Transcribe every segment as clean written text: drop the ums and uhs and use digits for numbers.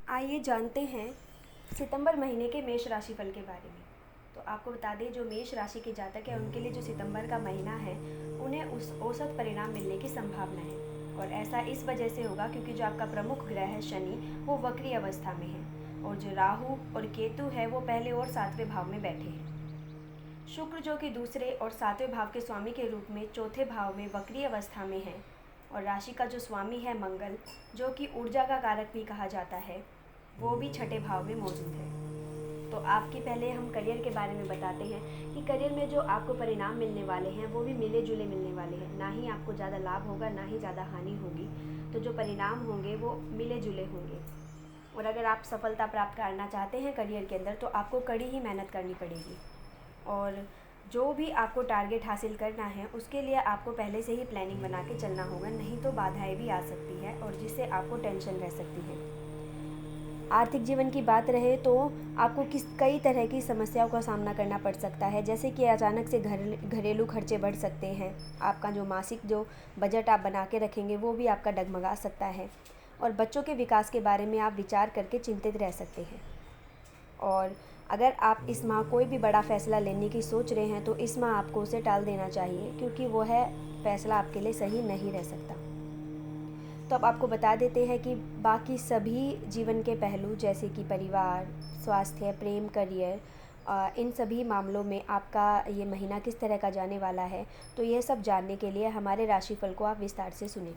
आइए जानते हैं सितंबर महीने के मेष राशि फल के बारे में। तो आपको बता दें, जो मेष राशि के जातक है उनके लिए जो सितंबर का महीना है उन्हें उस औसत परिणाम मिलने की संभावना है। और ऐसा इस वजह से होगा क्योंकि जो आपका प्रमुख ग्रह है शनि, वो वक्री अवस्था में है और जो राहु और केतु है वो पहले और सातवें भाव में बैठे हैं। शुक्र जो कि दूसरे और सातवें भाव के स्वामी के रूप में चौथे भाव में वक्री अवस्था में है, और राशि का जो स्वामी है मंगल, जो कि ऊर्जा का कारक भी कहा जाता है, वो भी छठे भाव में मौजूद है। तो आपके पहले हम करियर के बारे में बताते हैं कि करियर में जो आपको परिणाम मिलने वाले हैं वो भी मिले जुले मिलने वाले हैं। ना ही आपको ज़्यादा लाभ होगा, ना ही ज़्यादा हानि होगी। तो जो परिणाम होंगे वो मिले जुले होंगे। और अगर आप सफलता प्राप्त करना चाहते हैं करियर के अंदर तो आपको कड़ी ही मेहनत करनी पड़ेगी। और जो भी आपको टारगेट हासिल करना है उसके लिए आपको पहले से ही प्लानिंग बना के चलना होगा, नहीं तो बाधाएं भी आ सकती है और जिससे आपको टेंशन रह सकती है। आर्थिक जीवन की बात रहे तो आपको कई तरह की समस्याओं का सामना करना पड़ सकता है, जैसे कि अचानक से घरेलू खर्चे बढ़ सकते हैं। आपका जो मासिक जो बजट आप बना के रखेंगे वो भी आपका डगमगा सकता है। और बच्चों के विकास के बारे में आप विचार करके चिंतित रह सकते हैं। और अगर आप इस माह कोई भी बड़ा फ़ैसला लेने की सोच रहे हैं तो इस माह आपको उसे टाल देना चाहिए, क्योंकि वो है फ़ैसला आपके लिए सही नहीं रह सकता। तो अब आपको बता देते हैं कि बाकी सभी जीवन के पहलू जैसे कि परिवार, स्वास्थ्य, प्रेम, करियर, इन सभी मामलों में आपका ये महीना किस तरह का जाने वाला है। तो ये सब जानने के लिए हमारे राशिफल को आप विस्तार से सुनें।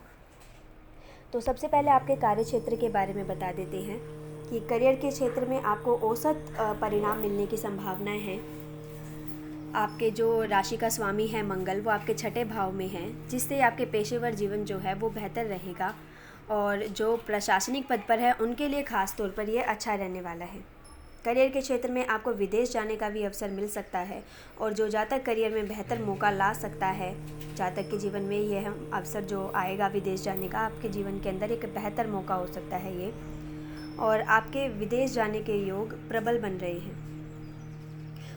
तो सबसे पहले आपके कार्य क्षेत्र के बारे में बता देते हैं कि करियर के क्षेत्र में आपको औसत परिणाम मिलने की संभावनाएं हैं। आपके जो राशि का स्वामी है मंगल, वो आपके छठे भाव में है, जिससे आपके पेशेवर जीवन जो है वो बेहतर रहेगा। और जो प्रशासनिक पद पर है उनके लिए ख़ास तौर पर ये अच्छा रहने वाला है। करियर के क्षेत्र में आपको विदेश जाने का भी अवसर मिल सकता है, और जो जातक करियर में बेहतर मौका ला सकता है, जातक के जीवन में यह अवसर जो आएगा विदेश जाने का, आपके जीवन के अंदर एक बेहतर मौका हो सकता है ये। और आपके विदेश जाने के योग प्रबल बन रहे हैं।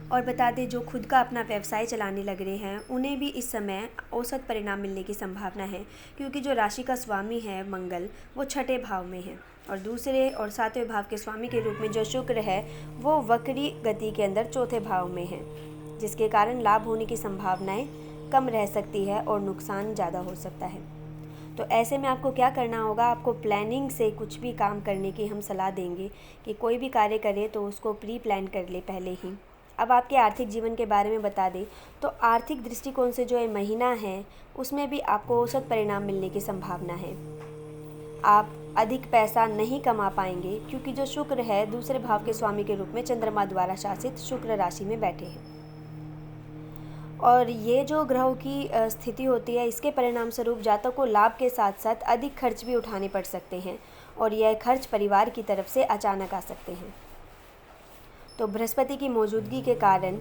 और बता दें, जो खुद का अपना व्यवसाय चलाने लग रहे हैं उन्हें भी इस समय औसत परिणाम मिलने की संभावना है, क्योंकि जो राशि का स्वामी है मंगल, वो छठे भाव में है और दूसरे और सातवें भाव के स्वामी के रूप में जो शुक्र है वो वक्री गति के अंदर चौथे भाव में है, जिसके कारण लाभ होने की संभावनाएं कम रह सकती है और नुकसान ज़्यादा हो सकता है। तो ऐसे में आपको क्या करना होगा, आपको प्लानिंग से कुछ भी काम करने की हम सलाह देंगे कि कोई भी कार्य करें तो उसको प्री प्लान कर ले पहले ही। अब आपके आर्थिक जीवन के बारे में बता दें तो आर्थिक दृष्टिकोण से जो ये महीना है उसमें भी आपको औसत परिणाम मिलने की संभावना है। आप अधिक पैसा नहीं कमा पाएंगे, क्योंकि जो शुक्र है दूसरे भाव के स्वामी के रूप में चंद्रमा द्वारा शासित शुक्र राशि में बैठे हैं। और ये जो ग्रहों की स्थिति होती है, इसके परिणाम स्वरूप जातक को लाभ के साथ साथ अधिक खर्च भी उठाने पड़ सकते हैं, और यह खर्च परिवार की तरफ से अचानक आ सकते हैं। तो बृहस्पति की मौजूदगी के कारण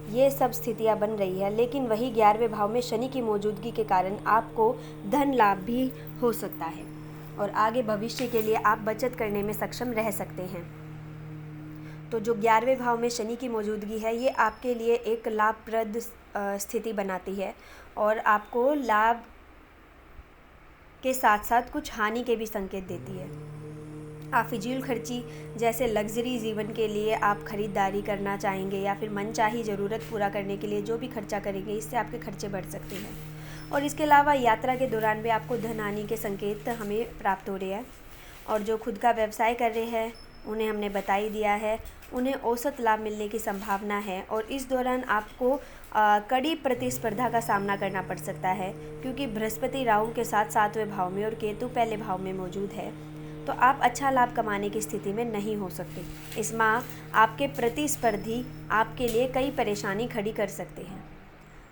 ये सब स्थितियां बन रही है, लेकिन वही 11वें भाव में शनि की मौजूदगी के कारण आपको धन लाभ भी हो सकता है, और आगे भविष्य के लिए आप बचत करने में सक्षम रह सकते हैं। तो जो 11वें भाव में शनि की मौजूदगी है ये आपके लिए एक लाभप्रद स्थिति बनाती है, और आपको लाभ के साथ साथ कुछ हानि के भी संकेत देती है। आप फिजूल खर्ची जैसे लग्जरी जीवन के लिए आप खरीदारी करना चाहेंगे या फिर मनचाही ज़रूरत पूरा करने के लिए जो भी खर्चा करेंगे, इससे आपके खर्चे बढ़ सकते हैं। और इसके अलावा यात्रा के दौरान भी आपको धन हानि के संकेत हमें प्राप्त हो रहे हैं। और जो खुद का व्यवसाय कर रहे हैं उन्हें हमने बता ही दिया है, उन्हें औसत लाभ मिलने की संभावना है। और इस दौरान आपको कड़ी प्रतिस्पर्धा का सामना करना पड़ सकता है, क्योंकि बृहस्पति राहु के साथ सातवें भाव में और केतु पहले भाव में मौजूद है। तो आप अच्छा लाभ कमाने की स्थिति में नहीं हो सकते। इस माह आपके प्रतिस्पर्धी आपके लिए कई परेशानी खड़ी कर सकते हैं।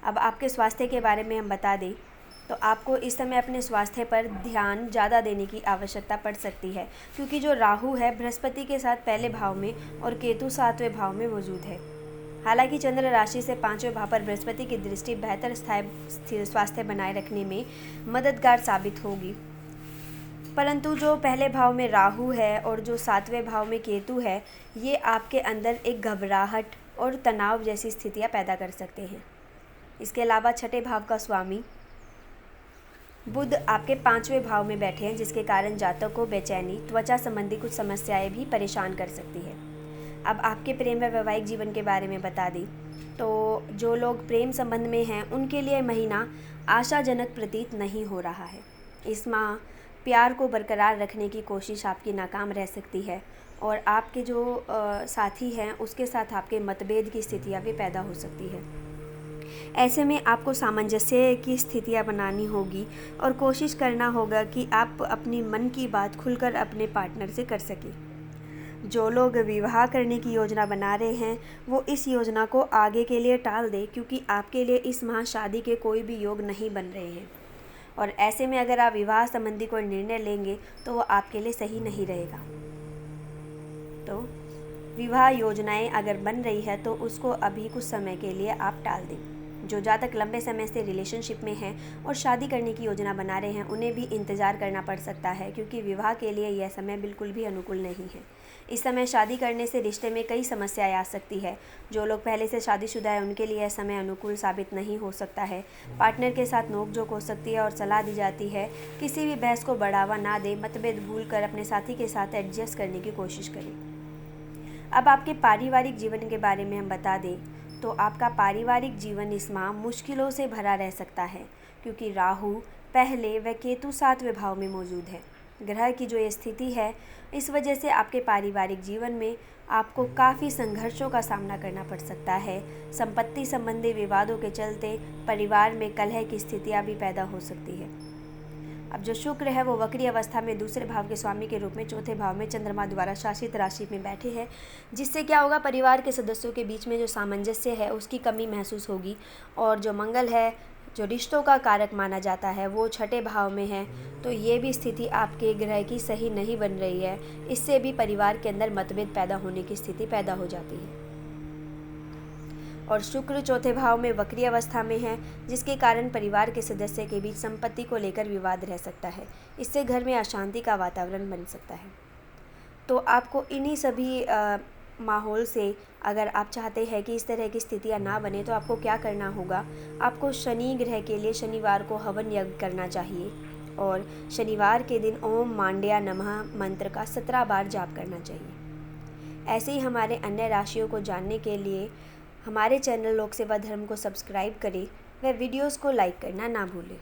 अब आपके स्वास्थ्य के बारे में हम बता दें तो आपको इस समय अपने स्वास्थ्य पर ध्यान ज़्यादा देने की आवश्यकता पड़ सकती है, क्योंकि जो राहु है बृहस्पति के साथ पहले भाव में और केतु सातवें भाव में मौजूद है। हालांकि चंद्र राशि से पांचवें भाव पर बृहस्पति की दृष्टि बेहतर स्थायी स्वास्थ्य बनाए रखने में मददगार साबित होगी, परंतु जो पहले भाव में राहु है और जो सातवें भाव में केतु है, ये आपके अंदर एक घबराहट और तनाव जैसी स्थितियाँ पैदा कर सकते हैं। इसके अलावा छठे भाव का स्वामी बुध आपके 5वें भाव में बैठे हैं, जिसके कारण जातक को बेचैनी, त्वचा संबंधी कुछ समस्याएं भी परेशान कर सकती है। अब आपके प्रेम व वैवाहिक जीवन के बारे में बता दी, तो जो लोग प्रेम संबंध में हैं उनके लिए महीना आशाजनक प्रतीत नहीं हो रहा है। इस माह प्यार को बरकरार रखने की कोशिश आपकी नाकाम रह सकती है और आपके जो साथी हैं उसके साथ आपके मतभेद की स्थितियाँ भी पैदा हो सकती है। ऐसे में आपको सामंजस्य की स्थितियाँ बनानी होगी और कोशिश करना होगा कि आप अपनी मन की बात खुलकर अपने पार्टनर से कर सकें। जो लोग विवाह करने की योजना बना रहे हैं वो इस योजना को आगे के लिए टाल दें, क्योंकि आपके लिए इस माह शादी के कोई भी योग नहीं बन रहे हैं और ऐसे में अगर आप विवाह संबंधी कोई निर्णय लेंगे तो वो आपके लिए सही नहीं रहेगा। तो विवाह योजनाएं अगर बन रही है तो उसको अभी कुछ समय के लिए आप टाल दें। जो जातक लंबे समय से रिलेशनशिप में हैं और शादी करने की योजना बना रहे हैं उन्हें भी इंतज़ार करना पड़ सकता है, क्योंकि विवाह के लिए यह समय बिल्कुल भी अनुकूल नहीं है। इस समय शादी करने से रिश्ते में कई समस्याएं आ सकती है। जो लोग पहले से शादीशुदा हैं उनके लिए यह समय अनुकूल साबित नहीं हो सकता है। पार्टनर के साथ नोकझोंक हो सकती है और सलाह दी जाती है किसी भी बहस को बढ़ावा ना दें, मतभेद भूल कर अपने साथी के साथ एडजस्ट करने की कोशिश करें। अब आपके पारिवारिक जीवन के बारे में हम बता दें तो आपका पारिवारिक जीवन इस माह मुश्किलों से भरा रह सकता है, क्योंकि राहु पहले व केतु 7वें भाव में मौजूद है। ग्रह की जो ये स्थिति है, इस वजह से आपके पारिवारिक जीवन में आपको काफ़ी संघर्षों का सामना करना पड़ सकता है। संपत्ति संबंधी विवादों के चलते परिवार में कलह की स्थितियाँ भी पैदा हो सकती है। अब जो शुक्र है वो वक्री अवस्था में दूसरे भाव के स्वामी के रूप में चौथे भाव में चंद्रमा द्वारा शासित राशि में बैठे हैं, जिससे क्या होगा, परिवार के सदस्यों के बीच में जो सामंजस्य है उसकी कमी महसूस होगी। और जो मंगल है, जो रिश्तों का कारक माना जाता है, वो छठे भाव में है, तो ये भी स्थिति आपके ग्रह की सही नहीं बन रही है। इससे भी परिवार के अंदर मतभेद पैदा होने की स्थिति पैदा हो जाती है। और शुक्र चौथे भाव में वक्री अवस्था में है, जिसके कारण परिवार के सदस्य के बीच संपत्ति को लेकर विवाद रह सकता है। इससे घर में अशांति का वातावरण बन सकता है। तो आपको इन्हीं सभी माहौल से अगर आप चाहते हैं कि इस तरह की स्थितियां ना बने, तो आपको क्या करना होगा, आपको शनि ग्रह के लिए शनिवार को हवन यज्ञ करना चाहिए और शनिवार के दिन ओम मांड्या नमः मंत्र का 17 बार जाप करना चाहिए। ऐसे ही हमारे अन्य राशियों को जानने के लिए हमारे चैनल लोक सेवा धर्म को सब्सक्राइब करें व वीडियोस को लाइक करना ना भूलें।